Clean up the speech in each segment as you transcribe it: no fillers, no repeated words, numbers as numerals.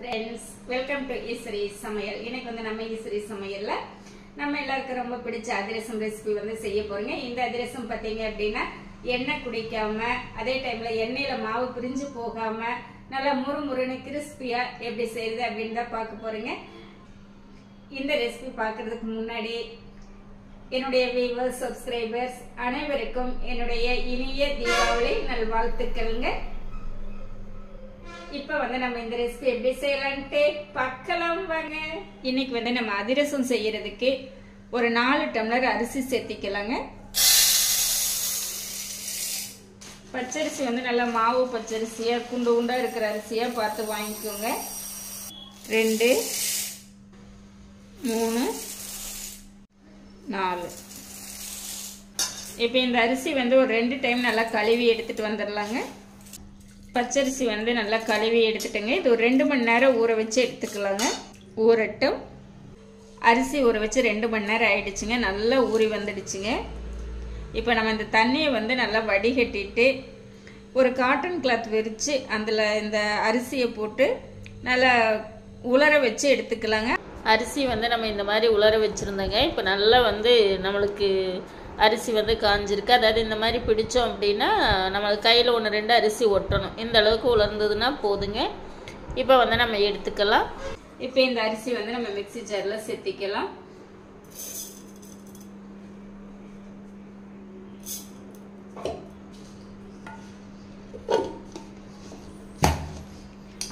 friends, welcome to Eswari சமையல். இன்னைக்கு வந்து நம்ம ஈஸ்வரி சமையல்ல நம்ம எல்லாருக்கும் ரொம்ப பிடிச்ச அதிரசம் ரெசிபி வந்து செய்ய போறோங்க. இந்த அதிரசம் பாத்தீங்க அப்படின்னா எண்ணெய் குடிக்காம அதே டைம்ல எண்ணெயில மாவு பிரிஞ்சு போகாம நல்லா முறுமுறுன்னு கிறிஸ்பியா எப்படி செய்யறது அப்படின்னு தான் பார்க்க போறீங்க. இந்த ரெசிபி பார்க்கறதுக்கு முன்னாடி என்னுடைய வியூவர்ஸ் சப்ஸ்கிரைபர்ஸ் அனைவருக்கும் என்னுடைய இனிய தீபாவளி நல்வாழ்த்துக்கள்ங்க. இப்ப வந்து நம்ம இந்த ரெசிபி எப்படி செய்யலாம்னு பார்க்கலாம் வாங்க. இன்னைக்கு வந்து நம்ம அதிரசம் செய்யறதுக்கு ஒரு 4 டம்ளர் அரிசி சேர்த்திக்கலாங்க. பச்சரிசி வந்து நல்லா மாவு பச்சரிசியா குண்டு குண்டா இருக்கிற அரிசியா பார்த்து வாங்கிக்கோங்க. 2 3 4. இப்போ இந்த அரிசி வந்து ஒரு 2 டைம் நல்லா கழுவி எடுத்துட்டு வந்துடலாங்க. பச்சரிசி வந்து நல்லா கழுவி எடுத்துட்டுங்க. இது ஒரு 2 மணி நேரம் ஊற வச்சு எடுத்துக்கலாங்க. ஊறட்டும். அரிசி ஊற வச்சு 2 மணி நேரம் ஆயிடுச்சுங்க. நல்லா ஊறி வந்துடுச்சுங்க. இப்போ நம்ம இந்த தண்ணியை வந்து நல்லா வடிகட்டிட்டு ஒரு காட்டன் கிளாத் விரித்து அதில் இந்த அரிசியை போட்டு நல்லா உலர வச்சு எடுத்துக்கலாங்க. அரிசி வந்து நம்ம இந்த மாதிரி உலர வச்சுருந்தோங்க. இப்போ நல்லா வந்து நம்மளுக்கு அரிசி வந்து காஞ்சிருக்கு. அதாவது இந்த மாதிரி பிடிச்சோம் அப்படின்னா நம்ம கையில் 1-2 அரிசி ஒட்டணும். இந்த அளவுக்கு உலர்ந்ததுன்னா போதுங்க. இப்போ வந்து நம்ம எடுத்துக்கலாம். இப்போ இந்த அரிசி வந்து நம்ம மிக்ஸி ஜாரில் சேர்த்திக்கலாம்.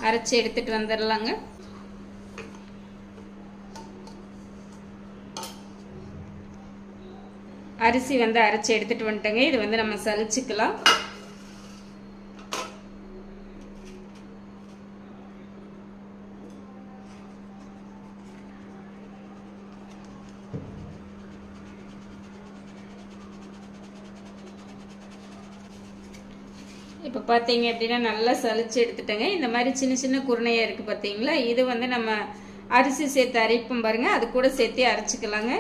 அரைச்சி எடுத்துட்டு வந்துடலாங்க. அரிசி வந்து அரைச்சி எடுத்துட்டு வந்துட்டேங்க. இது வந்து நம்ம சலிச்சுக்கலாம். இப்போ பார்த்தீங்க அப்படின்னா நல்லா சலிச்சு எடுத்துட்டேங்க. இந்த மாதிரி சின்ன சின்ன குருணையா இருக்கு பார்த்தீங்களா? இது வந்து நம்ம அரிசி சேர்த்து அரைப்போம் பாருங்க, அது கூட சேர்த்து அரைச்சிக்கலாங்க.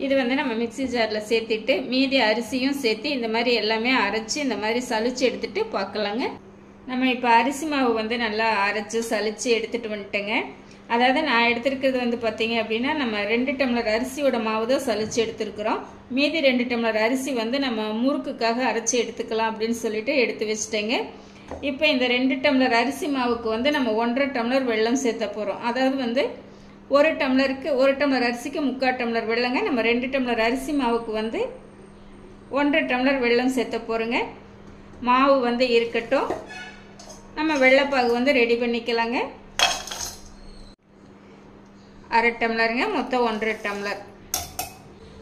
இது வந்து நம்ம மிக்ஸி ஜாரில் சேர்த்துட்டு மீதி அரிசியும் சேர்த்து இந்த மாதிரி எல்லாமே அரைச்சி இந்த மாதிரி சலிச்சு எடுத்துட்டு பார்க்கலாங்க. நம்ம இப்போ அரிசி மாவு வந்து நல்லா அரைச்சி சலிச்சு எடுத்துட்டு வந்துட்டேங்க. அதாவது நான் எடுத்துருக்கிறது வந்து பார்த்தீங்க அப்படின்னா நம்ம 2 டம்ளர் அரிசியோட மாவு தான் சலிச்சு எடுத்துருக்குறோம். மீதி 2 டம்ளர் அரிசி வந்து நம்ம முறுக்குக்காக அரைச்சி எடுத்துக்கலாம் அப்படின்னு சொல்லிட்டு எடுத்து வச்சுட்டேங்க. இப்போ இந்த 2 டம்ளர் அரிசி மாவுக்கு வந்து நம்ம 1.5 டம்ளர் வெல்லம் சேர்த்த போகிறோம். அதாவது வந்து 1 டம்ளருக்கு 1 டம்ளர் அரிசிக்கு 3/4 டம்ளர் வெல்லங்க. நம்ம 2 டம்ளர் அரிசி மாவுக்கு வந்து 1.5 டம்ளர் வெல்லம் சேர்த்த போகிறோங்க. மாவு வந்து இருக்கட்டும். நம்ம வெள்ளைப்பாகு வந்து ரெடி பண்ணிக்கலாங்க. 1/2 டம்ளருங்க, மொத்தம் 1.5 டம்ளர்.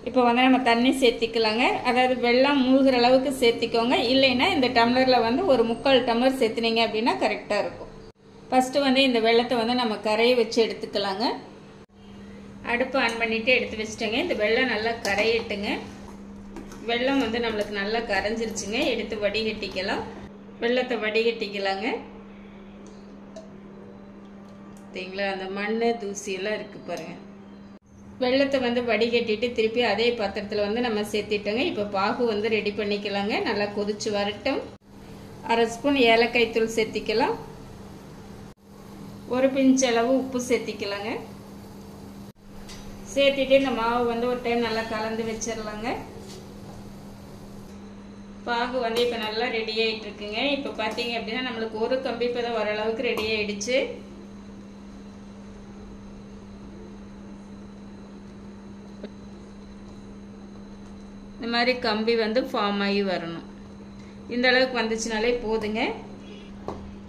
இப்போ வந்து நம்ம தண்ணி சேர்த்திக்கலாங்க. அதாவது வெல்லம் மூழ்கிற அளவுக்கு சேர்த்திக்கோங்க. இல்லைன்னா இந்த டம்ளரில் வந்து ஒரு 3/4 டம்ளர் சேர்த்துனீங்க அப்படின்னா கரெக்டாக இருக்கும். ஃபஸ்ட்டு வந்து இந்த வெல்லத்தை வந்து நம்ம கரைய வச்சு எடுத்துக்கலாங்க. அடுப்பு ஆன் பண்ணிட்டு எடுத்து வச்சுட்டேங்க. இந்த வெல்லம் நல்லா கரையிட்டுங்க. வெல்லம் வந்து நம்மளுக்கு நல்லா கரைஞ்சிருச்சுங்க. எடுத்து வடிகட்டிக்கலாம். வெல்லத்தை வடிகட்டிக்கலாங்க. பார்த்தீங்களா, அந்த மண் தூசி எல்லாம் இருக்கு பாருங்க. வெல்லத்தை வந்து வடிகட்டிட்டு திருப்பி அதே பாத்திரத்தில் வந்து நம்ம சேர்த்திட்டோங்க. இப்போ பாகு வந்து ரெடி பண்ணிக்கலாங்க. நல்லா கொதிச்சு வரட்டும். 1/2 ஸ்பூன் ஏலக்காய் தூள் சேர்த்திக்கலாம். 1 பிஞ்ச் அளவு உப்பு சேர்த்திக்கலாங்க. சேர்த்திட்டு இந்த மாவு வந்து ஒரு டைம் நல்லா கலந்து வச்சிடலாங்க. பாகு வந்து இப்போ நல்லா ரெடி ஆகிட்டு இருக்குங்க. இப்போ பார்த்தீங்க அப்படின்னா நம்மளுக்கு ஒரு கம்பி பதம் வர அளவுக்கு ரெடி ஆயிடுச்சு. இந்த மாதிரி கம்பி வந்து ஃபார்ம் ஆகி வரணும். இந்த அளவுக்கு வந்துச்சுனாலே போதுங்க.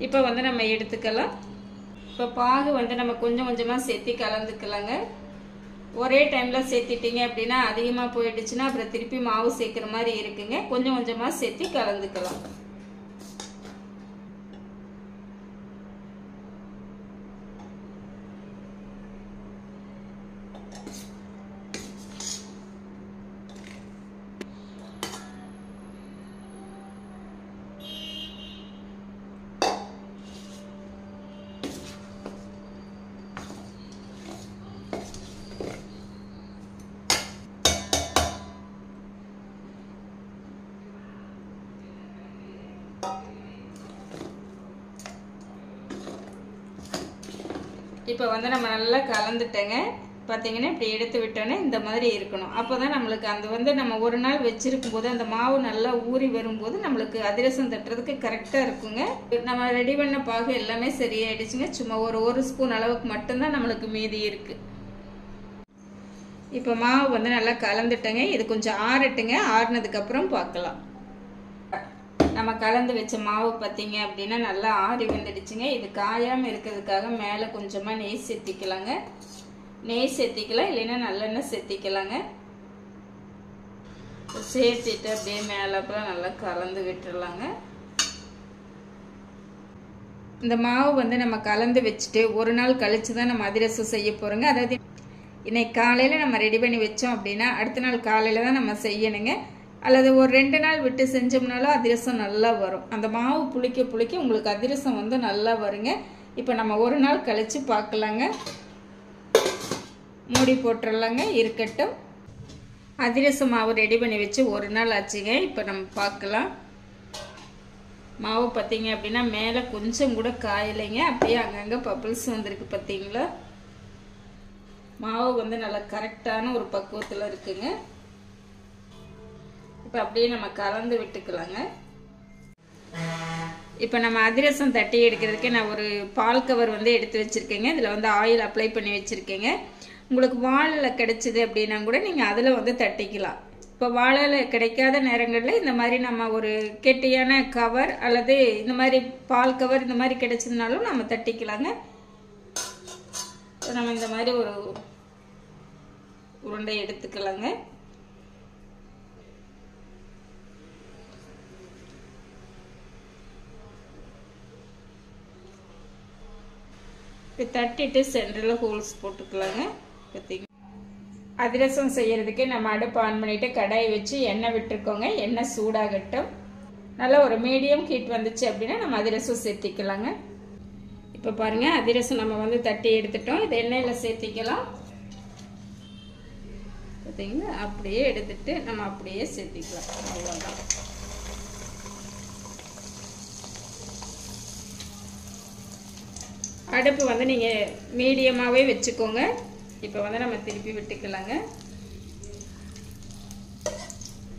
இப்போ வந்து நம்ம எடுத்துக்கலாம். இப்போ பாகு வந்து நம்ம கொஞ்சம் கொஞ்சமாக சேர்த்து கலந்துக்கலாங்க. ஒரே டைமில் சேர்த்திட்டீங்க அப்படின்னா அதிகமாக போயிடுச்சுன்னா அப்புறம் திருப்பி மாவு சேர்க்குற மாதிரி இருக்குங்க. கொஞ்சம் கொஞ்சமாக சேர்த்து கலந்துக்கலாம். இப்போ வந்து நம்ம நல்லா கலந்துட்டேங்க. பார்த்தீங்கன்னா இப்படி எடுத்து விட்டோன்னே இந்த மாதிரி இருக்கணும். அப்போ தான் நம்மளுக்கு அந்த வந்து நம்ம ஒரு நாள் வச்சுருக்கும் போது அந்த மாவு நல்லா ஊறி வரும்போது நம்மளுக்கு அதிரசம் தட்டுறதுக்கு கரெக்டாக இருக்குங்க. நம்ம ரெடி பண்ண பாகு எல்லாமே சரியாயிடுச்சுங்க. சும்மா ஒரு ஸ்பூன் அளவுக்கு மட்டும்தான் நம்மளுக்கு மீதி இருக்குது. இப்போ மாவு வந்து நல்லா கலந்துட்டேங்க. இது கொஞ்சம் ஆறட்டுங்க. ஆறுனதுக்கப்புறம் பார்க்கலாம். நம்ம கலந்து வச்ச மாவு பார்த்தீங்க அப்படின்னா நல்லா ஆறி வந்துடுச்சுங்க. இது காயாமல் இருக்கிறதுக்காக மேலே கொஞ்சமாக நெய் சேர்த்திக்கலாங்க. நெய் சேர்த்திக்கலாம், இல்லைன்னா நல்லெண்ணெய் சேர்த்திக்கலாங்க. சேர்த்திட்டு அப்படியே மேலே அப்புறம் நல்லா கலந்து விட்டுடலாங்க. இந்த மாவு வந்து நம்ம கலந்து வச்சுட்டு ஒரு நாள் கழிச்சு தான் நம்ம அதிரசம் செய்ய போகிறோங்க. அதாவது இன்னைக்கு காலையில் நம்ம ரெடி பண்ணி வச்சோம் அப்படின்னா அடுத்த நாள் காலையில் தான் நம்ம செய்யணுங்க. அல்லது ஒரு 2 நாள் விட்டு செஞ்சோம்னாலும் அதிரசம் நல்லா வரும். அந்த மாவு புளிக்க புளிக்க உங்களுக்கு அதிரசம் வந்து நல்லா வருங்க. இப்போ நம்ம ஒரு நாள் கழித்து பார்க்கலாங்க. மூடி போட்டுடலாங்க, இருக்கட்டும். அதிரச மாவு ரெடி பண்ணி வச்சு ஒரு நாள் ஆச்சுங்க. இப்போ நம்ம பார்க்கலாம். மாவு பார்த்தீங்க அப்படின்னா மேலே கொஞ்சம் கூட காயலைங்க. அப்படியே அங்கங்கே பபிள்ஸ் வந்திருக்கு பார்த்தீங்களா. மாவு வந்து நல்லா கரெக்டான ஒரு பக்குவத்தில் இருக்குங்க. இப்போ அப்படியே நம்ம கலந்து விட்டுக்கலாங்க. இப்போ நம்ம அதிரசம் தட்டி எடுக்கிறதுக்கு நான் ஒரு பால் கவர் வந்து எடுத்து வச்சுருக்கேங்க. இதில் வந்து ஆயில் அப்ளை பண்ணி வச்சுருக்கேங்க. உங்களுக்கு வாழையில் கிடைச்சிது அப்படின்னா கூட நீங்கள் அதில் வந்து தட்டிக்கலாம். இப்போ வாழையில் கிடைக்காத நேரங்களில் இந்த மாதிரி நம்ம ஒரு கெட்டியான கவர் அல்லது இந்த மாதிரி பால் கவர் இந்த மாதிரி கிடைச்சதுனாலும் நம்ம தட்டிக்கலாங்க. நம்ம இந்த மாதிரி ஒரு உருண்டை எடுத்துக்கலாங்க. தட்டிட்டு சென்டரில் ஹோல்ஸ் போட்டுக்கலாங்க. பார்த்தீங்க அதிரசம் செய்யறதுக்கு நம்ம அடுப்பு ஆன் பண்ணிட்டு கடாயை வச்சு எண்ணெய் விட்டுருக்கோங்க. எண்ணெய் சூடாகட்டும். நல்லா ஒரு மீடியம் ஹீட் வந்துச்சு அப்படின்னா நம்ம அதிரசம் சேர்த்திக்கலாங்க. இப்போ பாருங்க, அதிரசம் நம்ம வந்து தட்டி எடுத்துட்டோம். இது எண்ணெயில் சேர்த்திக்கலாம். பார்த்தீங்களா, அப்படியே எடுத்துட்டு நம்ம அப்படியே சேர்த்திக்கலாம். அவ்வளோதான். அடுப்பு வந்து நீங்கள் மீடியமாகவே வச்சுக்கோங்க. இப்போ வந்து நம்ம திருப்பி விட்டுக்கலாங்க.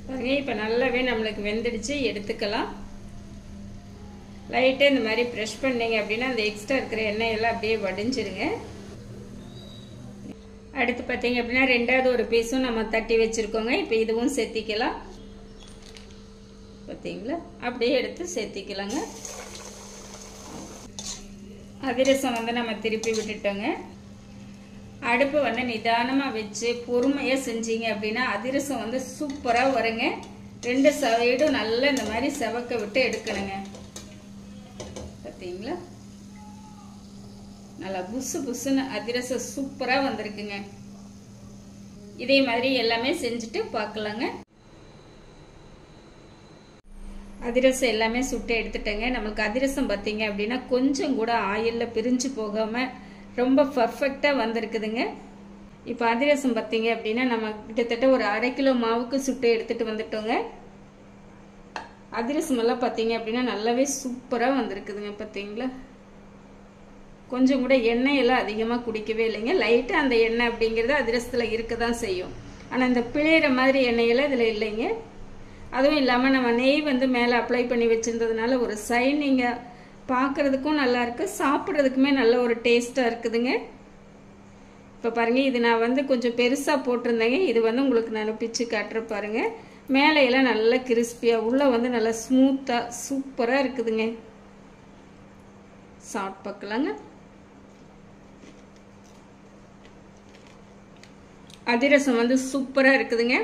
பாருங்க, இப்போ நல்லாவே நம்மளுக்கு வெந்துடுச்சு. எடுத்துக்கலாம். லைட்டாக இந்த மாதிரி ப்ரெஷ் பண்ணிங்க அப்படின்னா அந்த எக்ஸ்ட்ரா இருக்கிற எண்ணெயெல்லாம் அப்படியே வடிஞ்சிருங்க. அடுத்து பார்த்தீங்க அப்படின்னா 2வது ஒரு பீஸும் நம்ம தட்டி வச்சுருக்கோங்க. இப்போ இதுவும் சேர்த்திக்கலாம். பார்த்தீங்களா, அப்படியே எடுத்து சேர்த்திக்கலாங்க. அதிரசம் வந்து நம்ம திருப்பி விட்டுட்டோங்க. அடுப்பு வந்து நிதானமாக வச்சு பொறுமையாக செஞ்சீங்க அப்படின்னா அதிரசம் வந்து சூப்பராக வருங்க. 2 சைடும் நல்லா இந்த மாதிரி செவக்க விட்டு எடுக்கணுங்க. பார்த்தீங்களா, நல்லா புசு புசுன்னு அதிரசம் சூப்பராக வந்திருக்குங்க. இதே மாதிரி எல்லாமே செஞ்சுட்டு பார்க்கலாங்க. அதிரசம் எல்லாமே சுட்டு எடுத்துட்டேங்க. நம்மளுக்கு அதிரசம் பார்த்தீங்க அப்படின்னா கொஞ்சம் கூட ஆயிலில் பிரிஞ்சு போகாமல் ரொம்ப பர்ஃபெக்டாக வந்திருக்குதுங்க. இப்போ அதிரசம் பார்த்தீங்க அப்படின்னா நம்ம கிட்டத்தட்ட ஒரு 1/2 கிலோ மாவுக்கு சுட்டு எடுத்துகிட்டு வந்துட்டோங்க. அதிரசம் எல்லாம் பார்த்தீங்க அப்படின்னா நல்லாவே சூப்பராக வந்திருக்குதுங்க. பார்த்தீங்களா, கொஞ்சம் கூட எண்ணெய் எல்லாம் அதிகமாக குடிக்கவே இல்லைங்க. லைட்டாக அந்த எண்ணெய் அப்படிங்கிறது அதிரசத்தில் இருக்க தான் செய்யும். ஆனால் இந்த பிழையிற மாதிரி எண்ணெயெல்லாம் இதில் இல்லைங்க. அதுவும் இல்லாமல் நம்ம நெய் வந்து மேலே அப்ளை பண்ணி வச்சுருந்ததுனால ஒரு சைனிங்காக பார்க்குறதுக்கும் நல்லாயிருக்கு, சாப்பிட்றதுக்குமே நல்ல ஒரு டேஸ்ட்டாக இருக்குதுங்க. இப்போ பாருங்கள், இது நான் வந்து கொஞ்சம் பெருசாக போட்டிருந்தேங்க. இது வந்து உங்களுக்கு நான் பிச்சு காட்டுற பாருங்கள். மேலையெல்லாம் நல்லா கிறிஸ்பியாக, உள்ளே வந்து நல்லா ஸ்மூத்தாக சூப்பராக இருக்குதுங்க. சாப்பிட்டு பார்க்கலாங்க. அதிரசம் வந்து சூப்பராக இருக்குதுங்க.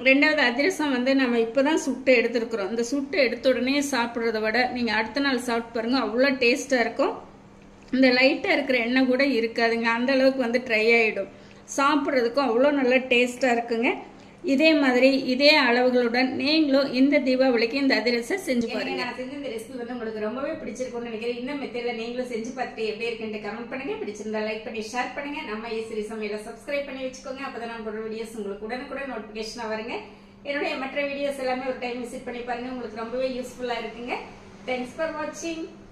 2வது அதிரசம் வந்து நம்ம இப்போ தான் சுட்டு எடுத்துருக்குறோம். இந்த சுட்டு எடுத்த உடனே சாப்பிட்றத விட நீங்கள் அடுத்த நாள் சாப்பிட்டு பாருங்கள், அவ்வளோ டேஸ்ட்டாக இருக்கும். இந்த லைட்டாக இருக்கிற எண்ணெய் கூட இருக்காதுங்க. அந்த அளவுக்கு வந்து ட்ரை ஆகிடும். சாப்பிட்றதுக்கும் அவ்வளோ நல்லா டேஸ்ட்டாக இருக்குங்க. இதே மாதிரி இதே அளவுகளுடன் நீங்களும் இந்த தீபாவளிக்கு இந்த அதிரசம் செஞ்சு பாருங்க. நான் செஞ்ச இந்த ரெசிபி வந்து உங்களுக்கு ரொம்பவே பிடிச்சிருக்கும்னு நினைக்கிறேன். இந்த மெத்தட்ல நீங்களும் செஞ்சு பார்த்துட்டு எப்படி இருக்குன்னு கமெண்ட் பண்ணுங்க. பிடிச்சிருந்தா லைக் பண்ணி ஷேர் பண்ணுங்க. நம்ம ஈஸ்வரி சமையலை சப்ஸ்கிரைப் பண்ணி வச்சுக்கோங்க. அப்பதான் நான் போடுற வீடியோஸ் உங்களுக்கு உடனுக்குடன் நோட்டிபிகேஷனா வருங்க. என்னுடைய மற்ற வீடியோஸ் எல்லாமே ஒரு டைம் விசிட் பண்ணி பாருங்க. உங்களுக்கு ரொம்பவே யூஸ்ஃபுல்லா இருக்குங்க. தேங்க்ஸ் ஃபார் வாட்சிங்.